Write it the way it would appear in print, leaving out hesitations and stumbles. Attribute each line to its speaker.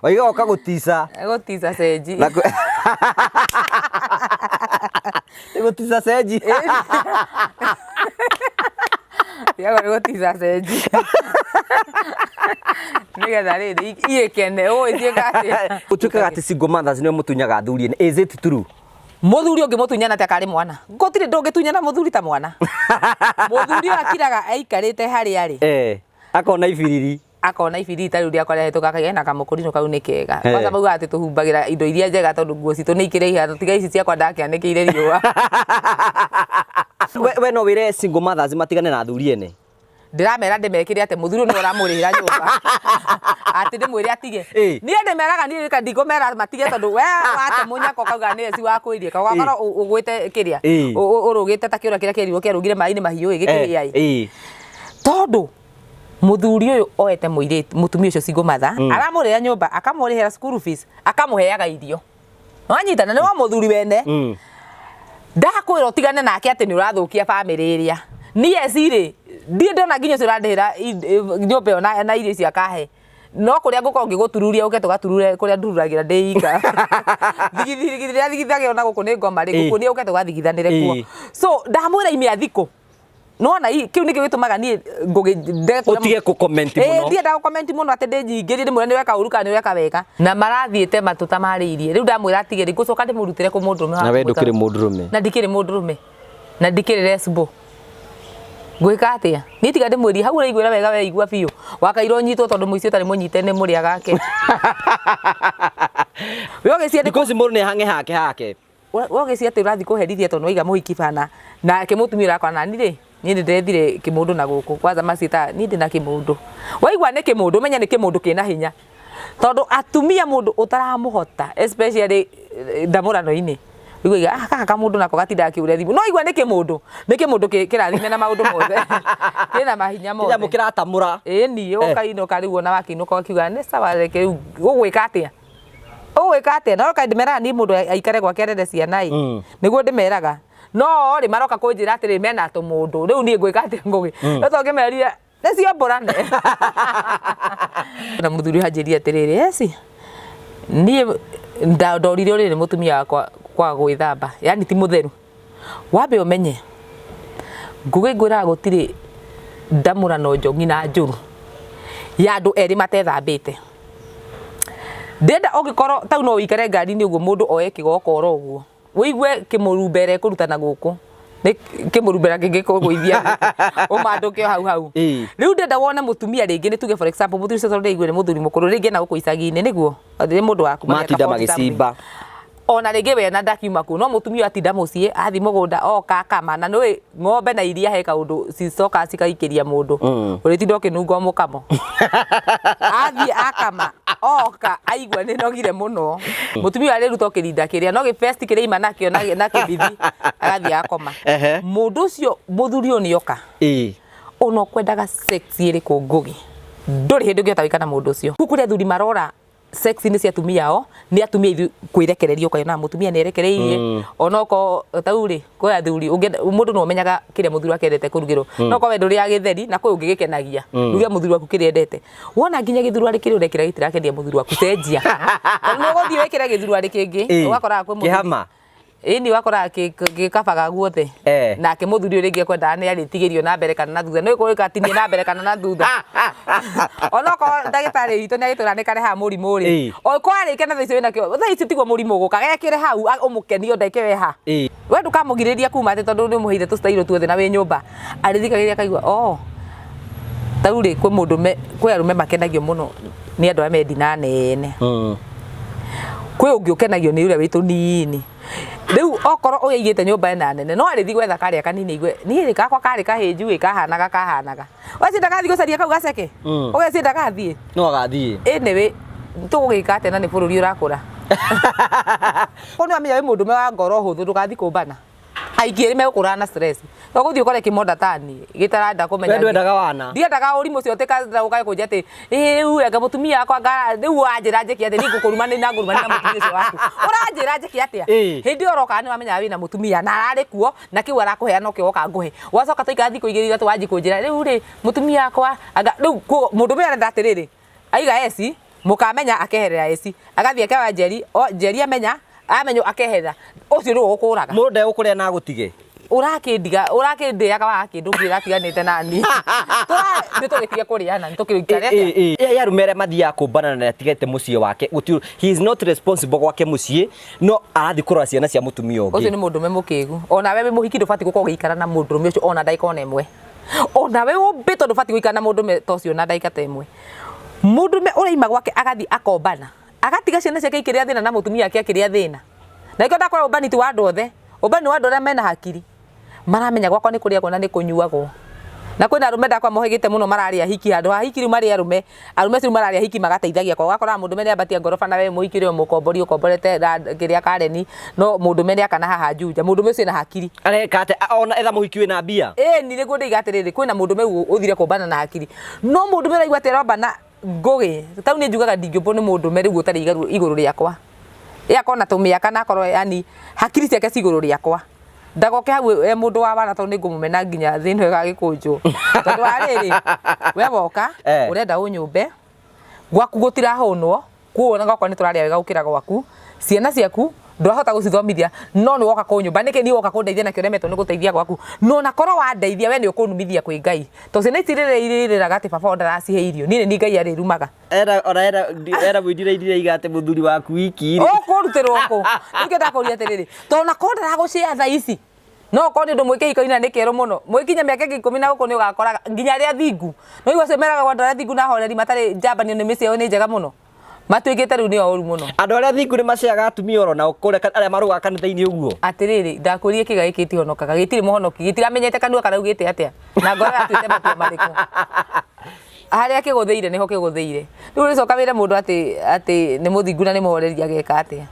Speaker 1: Waiga ukagutiza.
Speaker 2: Gutiza seji.
Speaker 1: Gutiza seji.
Speaker 2: Ya gutiza seji. Nigetha riri iekene ithie
Speaker 1: utuikaga ati single mothers niwe mutunyaga athuri. Is it true?
Speaker 2: Muthuri ungimutunyana ta kari mwana. Ngotire ndungitunyana muthuri ta mwana. Muthuri akiraga aikarite hari ari.
Speaker 1: Akona ibiriri.
Speaker 2: Akona ibiriri tari uria kwara hetuka kagena kamukurino kau ni kega. Kwanza bauga ati tuhumbagira indo iria njega tondu nguo citu ni ikire iha tiga ici ciakwa ndakianikiire riua.
Speaker 1: We no wire single mothers matigane na athuri ene.
Speaker 2: Ndiramera ndimekire ate muthuri no uramurihira nyumba ati ndimwire atige ni ndimeraga ni rika ndigomera matige tondu we wate munyako kauga ni Essy wa kwirie kagakora ugwite kiria urugite ta kiura kiria kirirwo kiarugire mai-ini mahiu gikiria ai tondu muthuri uyu oete muiritu mutumia ucio single mother aramurihira nyumba akamurihira school fees akamuheaga irio wanyitana ni wa muthuri wene ndakwira utigane nake ati ni urathukia family iria ni Essy ri ndie ndona nginya urandihira nyumba yo na irio cia kahe no kuria nguko ngigutururia uke tugaturure kuria ndururagira ndeika thigithagio na guku ni ngoma ri guku ni uke tugathigithanire kuo so ndamwira ime thiko nona kiu niki gitumaga ni
Speaker 1: utige ku comment muno
Speaker 2: ndie nda comment muno ati ndingirie ndi mwene weka uruka ni weka weka na marathiite matuta mariirie riu ndamwira atigeri ngucoka ndimurutire ku mundu
Speaker 1: na we ndukire mundurume
Speaker 2: na ndikire mundurume na ndikire resbo gwika atia ni tiga ndimwiri hau uraigwira wega we igua biu wakairo nyitwo tondu muicio tari munyite ni muria gake we cia
Speaker 1: because muru ni hange hake
Speaker 2: we cia ati urathi kuherithia tondu waiga muhiki bana na kimutumia rakwa na ni ri ni ndethire kimundu na guku kwanza macita ni ndi na kimundu waigwa ni kimundu menya ni kimundu kina hinya tondu atumia mundu utaramuhota especially ndamurano-ini igwa kaka mundu nako gatinda kiure thimu no igwa ni kimundu kirathime na maundu mothe kina mahinya mothe
Speaker 1: kija mukira tamura
Speaker 2: ni ukaino kariwo na wakinuka akiuga ni sawa reke ugwika atia no kaindimera ni mundu aikare gwake arere ciana niguo ndimeraga no ri maroka kunjira atiri mena tumundu riu ni ngwika atia ngugi no tongemerire nicio mburane na muthuri hanjirie atiriri Essy ni ndorire uri ni mutumia wakwa kwa gwithamba yani ti mutheru wambe umenye ngugi ngwira gutiri ndamurano njongi na njuru ya andu eri matethambite ndenda ugikoro tau no wikare ngari ni uguo mundu oe kigokoro uguo wiigwe kimurumbere kurutana guku ni kimurumbera kingikugwithia umanduke hau riu ndenda wone mutumia ringi ni tuge for example muthuri ucio tondu igwe ni muthuri mukuru ringi na guku icagi-ini niguo ni mundu waku
Speaker 1: matinda magicimba
Speaker 2: ona ringi we na ndakiuma ku no mutumia atinda mucii athi mugunda oka kama na nwi ng'ombe na iria he kaundu cicoka cikaikiria mundu uritinda ukinunga mukamo athi akama oka aigwa ni nogire muno mutumia ariruta kirinda kiria no gifest kirima nakio na kibithi agathi akoma mundu ucio muthuri oni oka ono kwendaga sex iri ku ngugi nduri hindu ngiotawika na mundu ucio kukuria athuri marora sex ni cia atumia o ni atumia kwirekereria ukayona mutumia ni erekereirie onoko tauri kwa athuri mundu no menyaga kiria muthuri akendete kurugirwo no kwa wendo ria githeri na kwa ungigikenagia rugia muthuri waku kiria endete wona nginya githuru ari kiria urekira gitira kendia muthuri waku cenjia no guthii wekira githuru ari kingi ugakora kwe muthuri kihama ini wakora gikabaga guothe nake muthuri uringi kwenda ni aritigirio na mbere kana na thutha no ikuika tinie na mbere kana na thutha onoko ndagitari itu ni agitura ni kare ha murimu ri o kwari kana thaici wina kio thaici tigwo murimu guka gekire hau umukenio ndeke weha we ndukamugiriria kuma ati tondu ni muhire tu style tuothe na we nyumba arithikagiria kaigwa tauri kwe mundume kwe arume makenagio muno ni andu ame ndina nene kwe ungi ukenagio ni uria witu nini riu okoro uyaigite nyumba ena nene no arithi gwetha karia kanini igwe ni ri kakwa kari kahinju kahanaga wacinda gathi gucaria kau gaceke ugecinda gathie
Speaker 1: no gathie
Speaker 2: we tugugika ate na ni bururi urakura kono amenya we mundu me wa ngoro huthu ndugathi kumbana aingiri me gukura na stress to guthii ukore kimonda tani gitaranda kumenya
Speaker 1: we ndwendaga wana
Speaker 2: ndiendaga urimu cio tika ukae kunja ati riu anga mutumia akwa riu wanjira njeki ati ni ngukuruma ni na nguruma na mutumia ucio waku uranjira njeki atia hindi oroka ni wamenya wina mutumia na arari kuo na kiu arakuhea no kioka nguhe wacoka tuika thiku igiri ithatu wanji kunjira riu ri mutumia akwa anga riu mundu me arenda atiriri aiga Essy mukamenya akeherera Essy agathie akawa Njeri amenya akeherera ucio ndu ukuraga
Speaker 1: mundu ndegũkũrĩa na gũtige
Speaker 2: urakindiaga wa kindu ngiratiganite nani nitugitige kuriana nitukirikare
Speaker 1: yarume arĩa mathiaga kũmbana na atigete mũciĩ wake he is not responsible gwake mũciĩ no arathi kũrora ciana cia mũtumia ũngĩ
Speaker 2: ucio ni mundume mukigu ona we muhiki ndubati gukorwo gikara na mundume ucio ona ndaika ona imwe ona we umbito ndubati guikara na mundume tocio na ndaika ta imwe mundume uraima gwake agathi akombana agatiga ciana ciake ikiria thina na mutumia yake akiria thina na iko ndakora ubani ti wandu othe ubani wandu aria mena hakiri maramenya gwakwa ni kuria gona ni kunyuagwo na kwina arume ndakwa mohegete muno mararia hiki handu ha hiki mari arume ciu mararia hiki magateithagia kwa gakora mundu mene abatia ngoroba na we muhikire mukombori ukomborete ngiria kareni no mundu mene akana haha njunja mundu mece na hakiri
Speaker 1: areka ate ona etha muhiki wina mbia
Speaker 2: ni niguo ndigatiriri kwina mundu me uthire kumbana na hakiri no mundu mene aigua teromba na ngugi tau ni njugaga ndingĩmbwo nĩ mundu me riu utari iguru riakwa yakona tumiaka na korwo yani hakiri ciake ciguru riakwa ndagoke hau mundu wa wana to ni ngumumena nginya thino gagikunjwo tondu ariri we woka urenda unyumbe gwaku gutira honwo kuona gakwa ni turaria wega ukira gwaku ciana ciaku ndwahota gucithomithia no ni woka kunyumba niki ni woka kundeithia na kioremetwo ni guteithia gwaku no na korwo wandeithia we ni ukunumithia kwi Ngai to ciana itirira gati baba ndaracihe irio ni Ngai arirumaga
Speaker 1: era mwidira idira igate muthuri waku wiki
Speaker 2: ukurutirwo ku nikenda kuria atiriri to na korwo ndaragucia tha ici no ko ni ndu mwike hiko-ina ni kero muno mwikinya miaka 10 na guko ni ugakora nginya ria thingu no igwa cemeraga gwa ndara thingu na horeri matari njambani ni micio ni njega muno matuigite riu ni oru muno
Speaker 1: andu aria thingu ni maciaga atumia oro na ukore aria maruga kanitha-ini uguo
Speaker 2: atiriri ndakurie kiga gikiti honokaga gitiri muhonoki gitiramenyete kanua kana ugite atia na ngora atuite matua mariku haria kiguthire niho kiguthire riu ricoka wire mundu ati ni muthingu na ni muhoreria geka atia